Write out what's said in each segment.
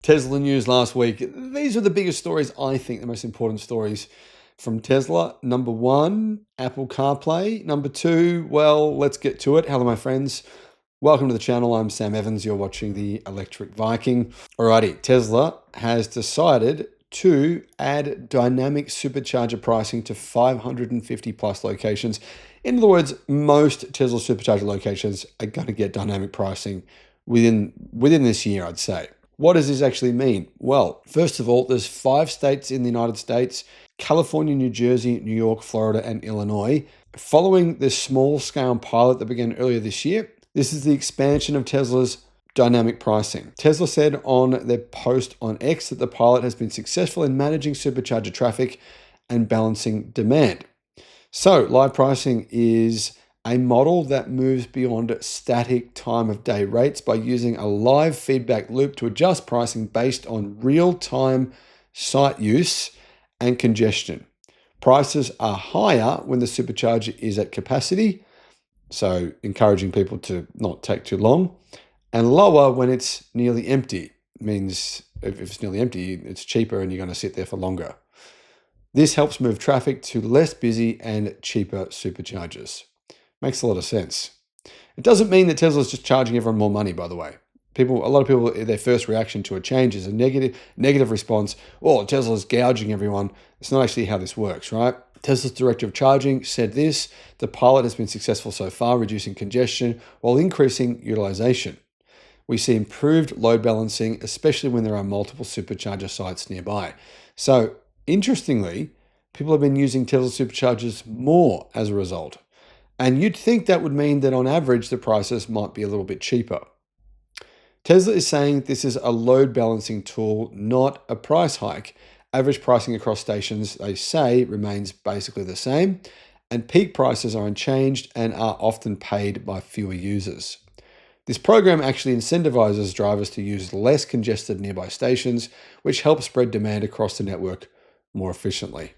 Tesla news last week. These are the biggest stories, I think, the most important stories from Tesla. Number one, Apple CarPlay. Number two, well, let's get to it. Hello, my friends. Welcome to the channel. I'm Sam Evans. You're watching the Electric Viking. Alrighty, Tesla has decided to add dynamic supercharger pricing to 550 plus locations. In other words, most Tesla supercharger locations are going to get dynamic pricing within this year, I'd say. What does this actually mean? Well, first of all, there's 5 states in the United States: California, New Jersey, New York, Florida, and Illinois. Following this small-scale pilot that began earlier this year, this is the expansion of Tesla's dynamic pricing. Tesla said on their post on X that the pilot has been successful in managing supercharger traffic and balancing demand. So, live pricing is a model that moves beyond static time of day rates by using a live feedback loop to adjust pricing based on real-time site use and congestion. Prices are higher when the supercharger is at capacity, so encouraging people to not take too long, and lower when it's nearly empty. It means if it's nearly empty, it's cheaper and you're going to sit there for longer. This helps move traffic to less busy and cheaper superchargers. Makes a lot of sense. It doesn't mean that Tesla's just charging everyone more money, by the way. A lot of people, their first reaction to a change is a negative response. Oh, Tesla's gouging everyone. It's not actually how this works, right? Tesla's director of charging said this: the pilot has been successful so far, reducing congestion while increasing utilization. We see improved load balancing, especially when there are multiple supercharger sites nearby. So, interestingly, people have been using Tesla superchargers more as a result. And you'd think that would mean that on average, the prices might be a little bit cheaper. Tesla is saying this is a load balancing tool, not a price hike. Average pricing across stations, they say, remains basically the same, and peak prices are unchanged and are often paid by fewer users. This program actually incentivizes drivers to use less congested nearby stations, which helps spread demand across the network more efficiently.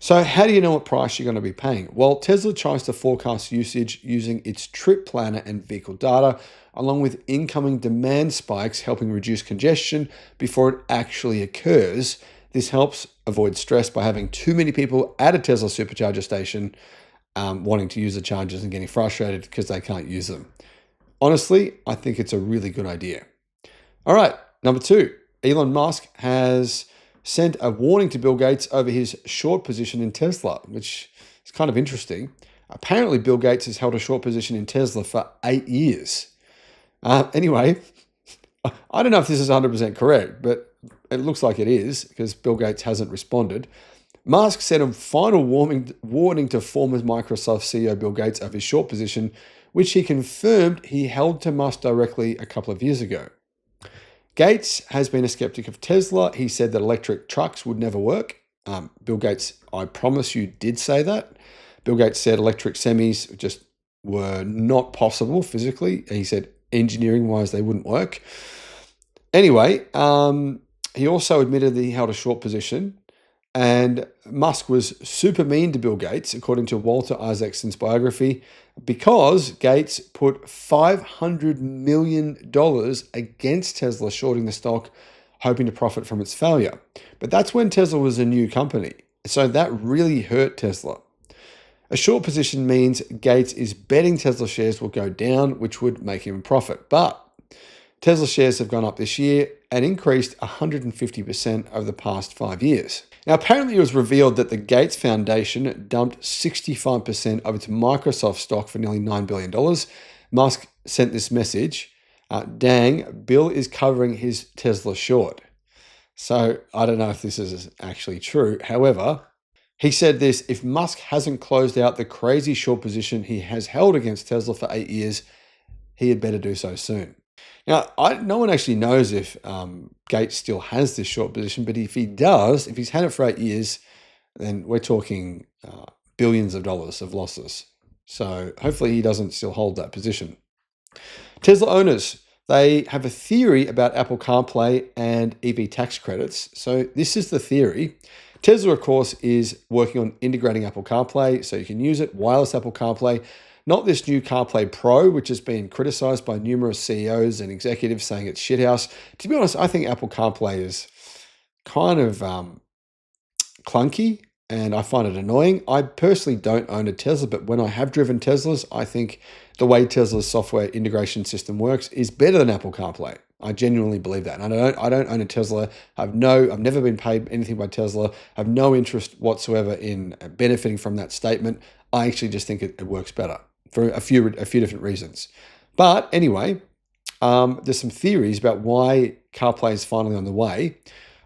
So how do you know what price you're going to be paying? Well, Tesla tries to forecast usage using its trip planner and vehicle data, along with incoming demand spikes, helping reduce congestion before it actually occurs. This helps avoid stress by having too many people at a Tesla supercharger station wanting to use the chargers and getting frustrated because they can't use them. Honestly, I think it's a really good idea. All right, number 2, Elon Musk has sent a warning to Bill Gates over his short position in Tesla, which is kind of interesting. Apparently, Bill Gates has held a short position in Tesla for 8 years. Anyway, I don't know if this is 100% correct, but it looks like it is because Bill Gates hasn't responded. Musk sent a final warning to former Microsoft CEO Bill Gates of his short position, which he confirmed he held to Musk directly a couple of years ago. Gates has been a skeptic of Tesla. He said that electric trucks would never work. Bill Gates, I promise you, did say that. Bill Gates said electric semis just were not possible physically. He said engineering-wise they wouldn't work. Anyway, he also admitted that he held a short position. And Musk was super mean to Bill Gates, according to Walter Isaacson's biography, because Gates put $500 million against Tesla shorting the stock, hoping to profit from its failure. But that's when Tesla was a new company. So that really hurt Tesla. A short position means Gates is betting Tesla shares will go down, which would make him a profit. But Tesla shares have gone up this year and increased 150% over the past 5 years. Now, apparently it was revealed that the Gates Foundation dumped 65% of its Microsoft stock for nearly $9 billion. Musk sent this message: dang, Bill is covering his Tesla short. So I don't know if this is actually true. However, he said this: if Musk hasn't closed out the crazy short position he has held against Tesla for 8 years, he had better do so soon. Now, no one actually knows if Gates still has this short position, but if he does, if he's had it for 8 years, then we're talking billions of dollars of losses. So hopefully he doesn't still hold that position. Tesla owners, they have a theory about Apple CarPlay and EV tax credits. So this is the theory. Tesla, of course, is working on integrating Apple CarPlay so you can use it, wireless Apple CarPlay. Not this new CarPlay Pro, which has been criticized by numerous CEOs and executives saying it's shithouse. To be honest, I think Apple CarPlay is kind of clunky and I find it annoying. I personally don't own a Tesla, but when I have driven Teslas, I think the way Tesla's software integration system works is better than Apple CarPlay. I genuinely believe that. And I don't own a Tesla. I've never been paid anything by Tesla. I have no interest whatsoever in benefiting from that statement. I actually just think it works better for a few different reasons. But anyway, there's some theories about why CarPlay is finally on the way.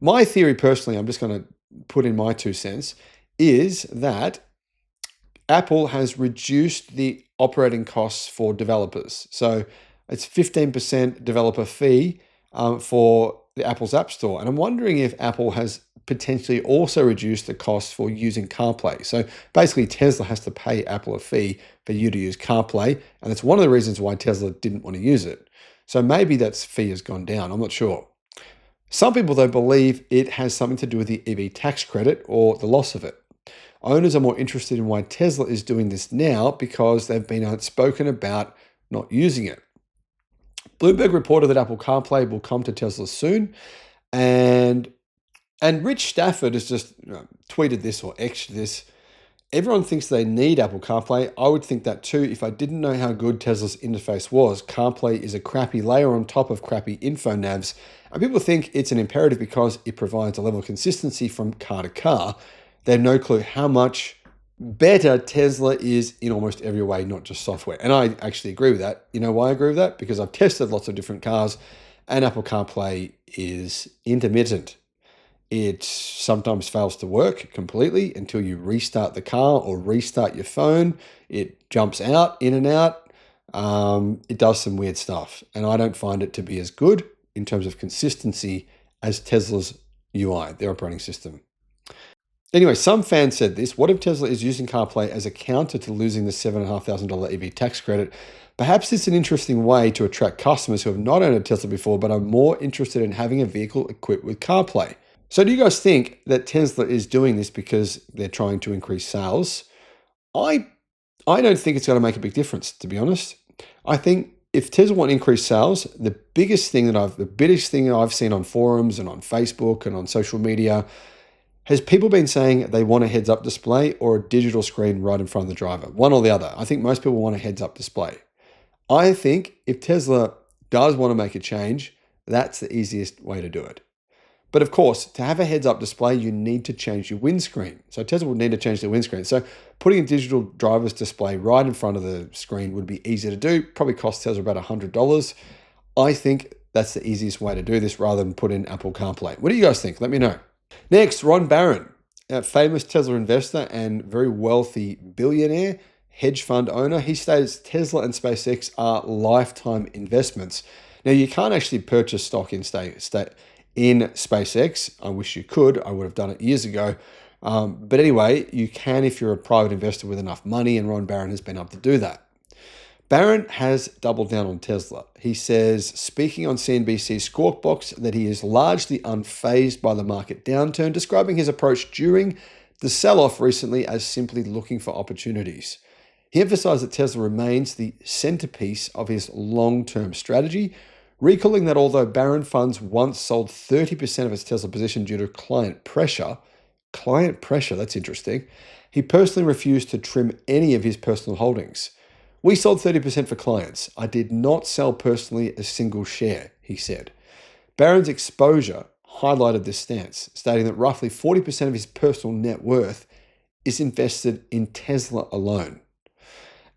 My theory personally, I'm just going to put in my 2 cents, is that Apple has reduced the operating costs for developers. So it's 15% developer fee for the Apple's App Store. And I'm wondering if Apple has potentially also reduced the cost for using CarPlay. So basically Tesla has to pay Apple a fee for you to use CarPlay. And that's one of the reasons why Tesla didn't want to use it. So maybe that fee has gone down. I'm not sure. Some people, though, believe it has something to do with the EV tax credit or the loss of it. Owners are more interested in why Tesla is doing this now because they've been outspoken about not using it. Bloomberg reported that Apple CarPlay will come to Tesla soon, and Rich Stafford has just tweeted this or X'd this. Everyone thinks they need Apple CarPlay. I would think that too if I didn't know how good Tesla's interface was. CarPlay is a crappy layer on top of crappy info navs, and people think it's an imperative because it provides a level of consistency from car to car. They have no clue how much better Tesla is in almost every way, not just software. And I actually agree with that. You know why I agree with that? Because I've tested lots of different cars and Apple CarPlay is intermittent. It sometimes fails to work completely until you restart the car or restart your phone. It jumps out, in and out. It does some weird stuff. And I don't find it to be as good in terms of consistency as Tesla's UI, their operating system. Anyway, some fans said this: what if Tesla is using CarPlay as a counter to losing the $7,500 EV tax credit? Perhaps it's an interesting way to attract customers who have not owned a Tesla before, but are more interested in having a vehicle equipped with CarPlay. So do you guys think that Tesla is doing this because they're trying to increase sales? I don't think it's going to make a big difference, to be honest. I think if Tesla want to increase sales, the biggest thing that I've seen on forums and on Facebook and on social media has people been saying they want a heads-up display or a digital screen right in front of the driver, one or the other. I think most people want a heads-up display. I think if Tesla does want to make a change, that's the easiest way to do it. But of course, to have a heads-up display, you need to change your windscreen. So Tesla would need to change their windscreen. So putting a digital driver's display right in front of the screen would be easy to do. Probably cost Tesla about $100. I think that's the easiest way to do this rather than put in Apple CarPlay. What do you guys think? Let me know. Next, Ron Barron, a famous Tesla investor and very wealthy billionaire, hedge fund owner. He states Tesla and SpaceX are lifetime investments. Now, you can't actually purchase stock in SpaceX. I wish you could. I would have done it years ago. But anyway, you can if you're a private investor with enough money, and Ron Barron has been able to do that. Barron has doubled down on Tesla. He says, speaking on CNBC's Squawk Box, that he is largely unfazed by the market downturn, describing his approach during the sell-off recently as simply looking for opportunities. He emphasized that Tesla remains the centerpiece of his long-term strategy, recalling that although Barron Funds once sold 30% of its Tesla position due to client pressure, that's interesting, he personally refused to trim any of his personal holdings. We sold 30% for clients. I did not sell personally a single share, he said. Barron's exposure highlighted this stance, stating that roughly 40% of his personal net worth is invested in Tesla alone.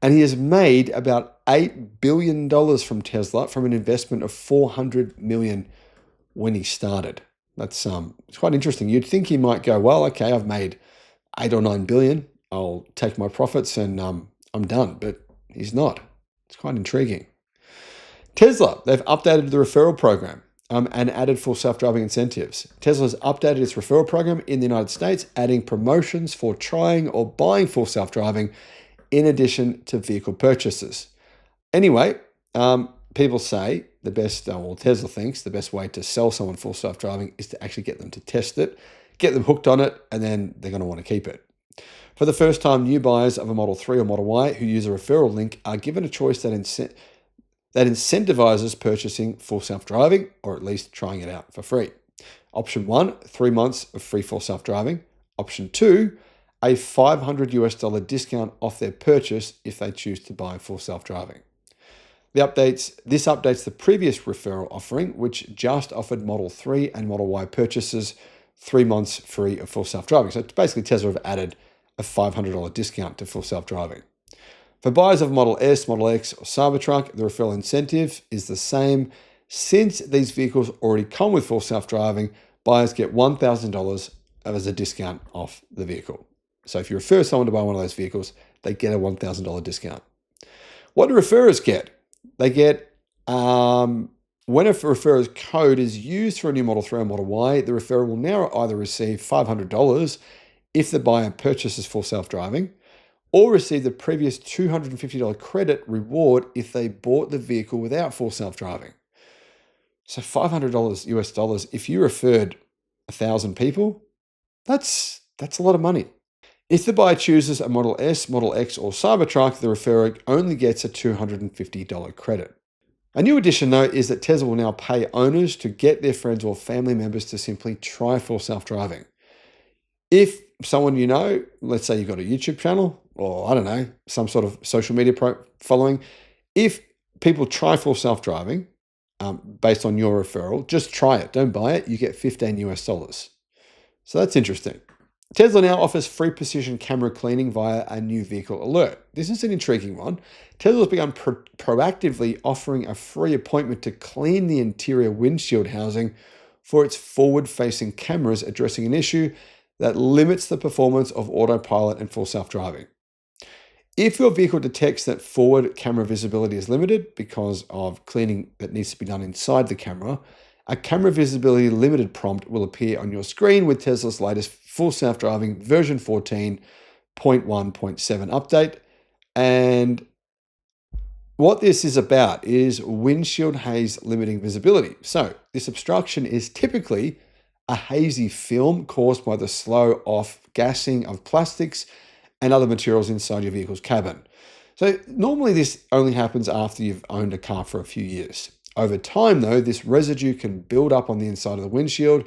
And he has made about $8 billion from Tesla from an investment of $400 million when he started. That's it's quite interesting. You'd think he might go, well, okay, I've made 8 or 9 billion. I'll take my profits and I'm done. But he's not. It's quite intriguing. Tesla, they've updated the referral program and added full self-driving incentives. Tesla's updated its referral program in the United States, adding promotions for trying or buying full self-driving in addition to vehicle purchases. Anyway, people say Tesla thinks the best way to sell someone full self-driving is to actually get them to test it, get them hooked on it, and then they're going to want to keep it. For the first time, new buyers of a Model 3 or Model Y who use a referral link are given a choice that incentivizes purchasing full self-driving, or at least trying it out for free. Option 1, 3 months of free full self-driving. Option 2, a $500 discount off their purchase if they choose to buy full self-driving. This updates the previous referral offering, which just offered Model 3 and Model Y purchases 3 months free of full self-driving. So basically Tesla have added a $500 discount to full self-driving. For buyers of Model S, Model X, or Cybertruck, the referral incentive is the same. Since these vehicles already come with full self-driving, buyers get $1,000 as a discount off the vehicle. So if you refer someone to buy one of those vehicles, they get a $1,000 discount. What do referrers get? They get, when a referrer's code is used for a new Model 3 or Model Y, the referrer will now either receive $500 if the buyer purchases full self-driving, or receive the previous $250 credit reward if they bought the vehicle without full self-driving. So $500 US dollars, if you referred 1,000 people, that's a lot of money. If the buyer chooses a Model S, Model X, or Cybertruck, the referrer only gets a $250 credit. A new addition, though, is that Tesla will now pay owners to get their friends or family members to simply try full self-driving. If someone you know, let's say you've got a YouTube channel, or I don't know, some sort of social media following, if people try full self-driving based on your referral, just try it, don't buy it, you get $15 US. So that's interesting. Tesla now offers free precision camera cleaning via a new vehicle alert. This is an intriguing one. Tesla's begun proactively offering a free appointment to clean the interior windshield housing for its forward-facing cameras, addressing an issue that limits the performance of Autopilot and full self-driving. If your vehicle detects that forward camera visibility is limited because of cleaning that needs to be done inside the camera, a camera visibility limited prompt will appear on your screen with Tesla's latest full self-driving version 14.1.7 update. And what this is about is windshield haze limiting visibility. So this obstruction is typically a hazy film caused by the slow off gassing of plastics and other materials inside your vehicle's cabin. So normally this only happens after you've owned a car for a few years. Over time, though, this residue can build up on the inside of the windshield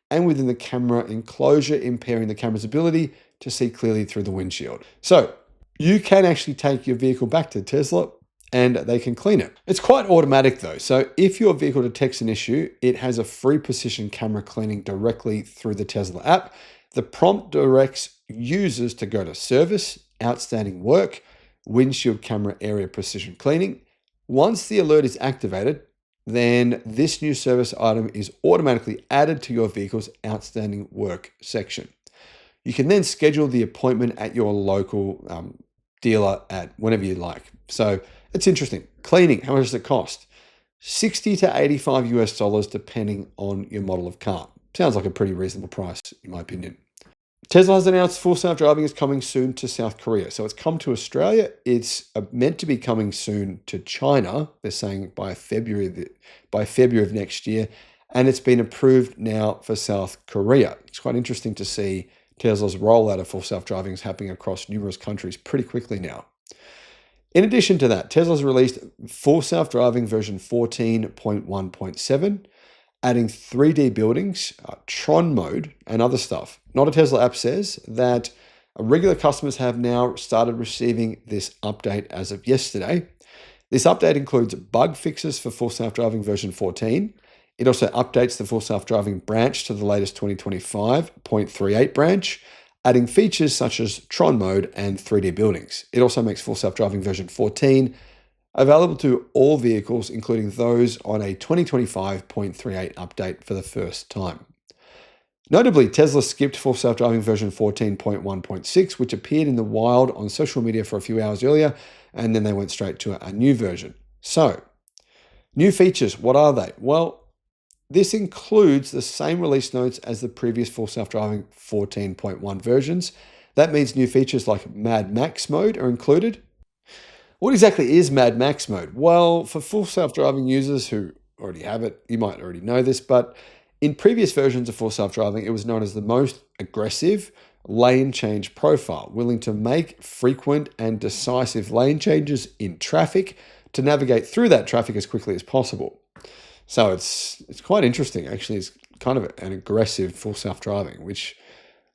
and within the camera enclosure, impairing the camera's ability to see clearly through the windshield. So you can actually take your vehicle back to Tesla and they can clean it. It's quite automatic though. So if your vehicle detects an issue, it has a free precision camera cleaning directly through the Tesla app. The prompt directs users to go to Service, Outstanding Work, Windshield Camera Area Precision Cleaning. Once the alert is activated, then this new service item is automatically added to your vehicle's Outstanding Work section. You can then schedule the appointment at your local dealer at whenever you like. So it's interesting. Cleaning, how much does it cost? $60 to $85 US depending on your model of car. Sounds like a pretty reasonable price in my opinion. Tesla has announced full self-driving is coming soon to South Korea. So it's come to Australia. It's meant to be coming soon to China. They're saying by February of next year. And it's been approved now for South Korea. It's quite interesting to see Tesla's rollout of full self-driving is happening across numerous countries pretty quickly now. In addition to that, Tesla's released full self-driving version 14.1.7, adding 3D buildings, Tron mode, and other stuff. Not a Tesla app says that regular customers have now started receiving this update as of yesterday. This update includes bug fixes for full self-driving version 14. It also updates the full self-driving branch to the latest 2025.38 branch, adding features such as Tron mode and 3D buildings. It also makes full self-driving version 14 available to all vehicles, including those on a 2025.38 update for the first time. Notably, Tesla skipped full self-driving version 14.1.6, which appeared in the wild on social media for a few hours earlier, and then they went straight to a new version. So, new features, what are they? Well, this includes the same release notes as the previous full self-driving 14.1 versions. That means new features like Mad Max mode are included. What exactly is Mad Max mode? Well, for full self-driving users who already have it, you might already know this, but in previous versions of full self-driving, it was known as the most aggressive lane change profile, willing to make frequent and decisive lane changes in traffic to navigate through that traffic as quickly as possible. So it's quite interesting, actually. It's kind of an aggressive full self-driving, which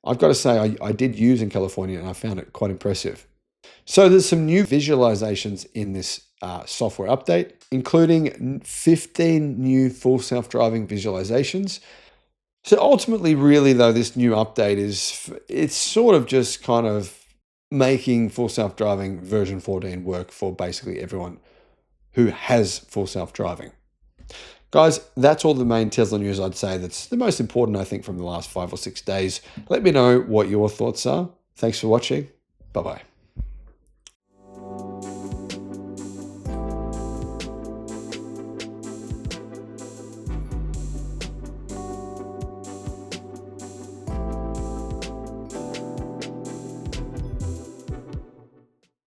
I've got to say I did use in California, and I found it quite impressive. So there's some new visualizations in this software update, including 15 new full self-driving visualizations. So ultimately, really though, this new update it's sort of just kind of making full self-driving version 14 work for basically everyone who has full self-driving. Guys, that's all the main Tesla news I'd say that's the most important, I think, from the last 5 or 6 days. Let me know what your thoughts are. Thanks for watching. Bye-bye.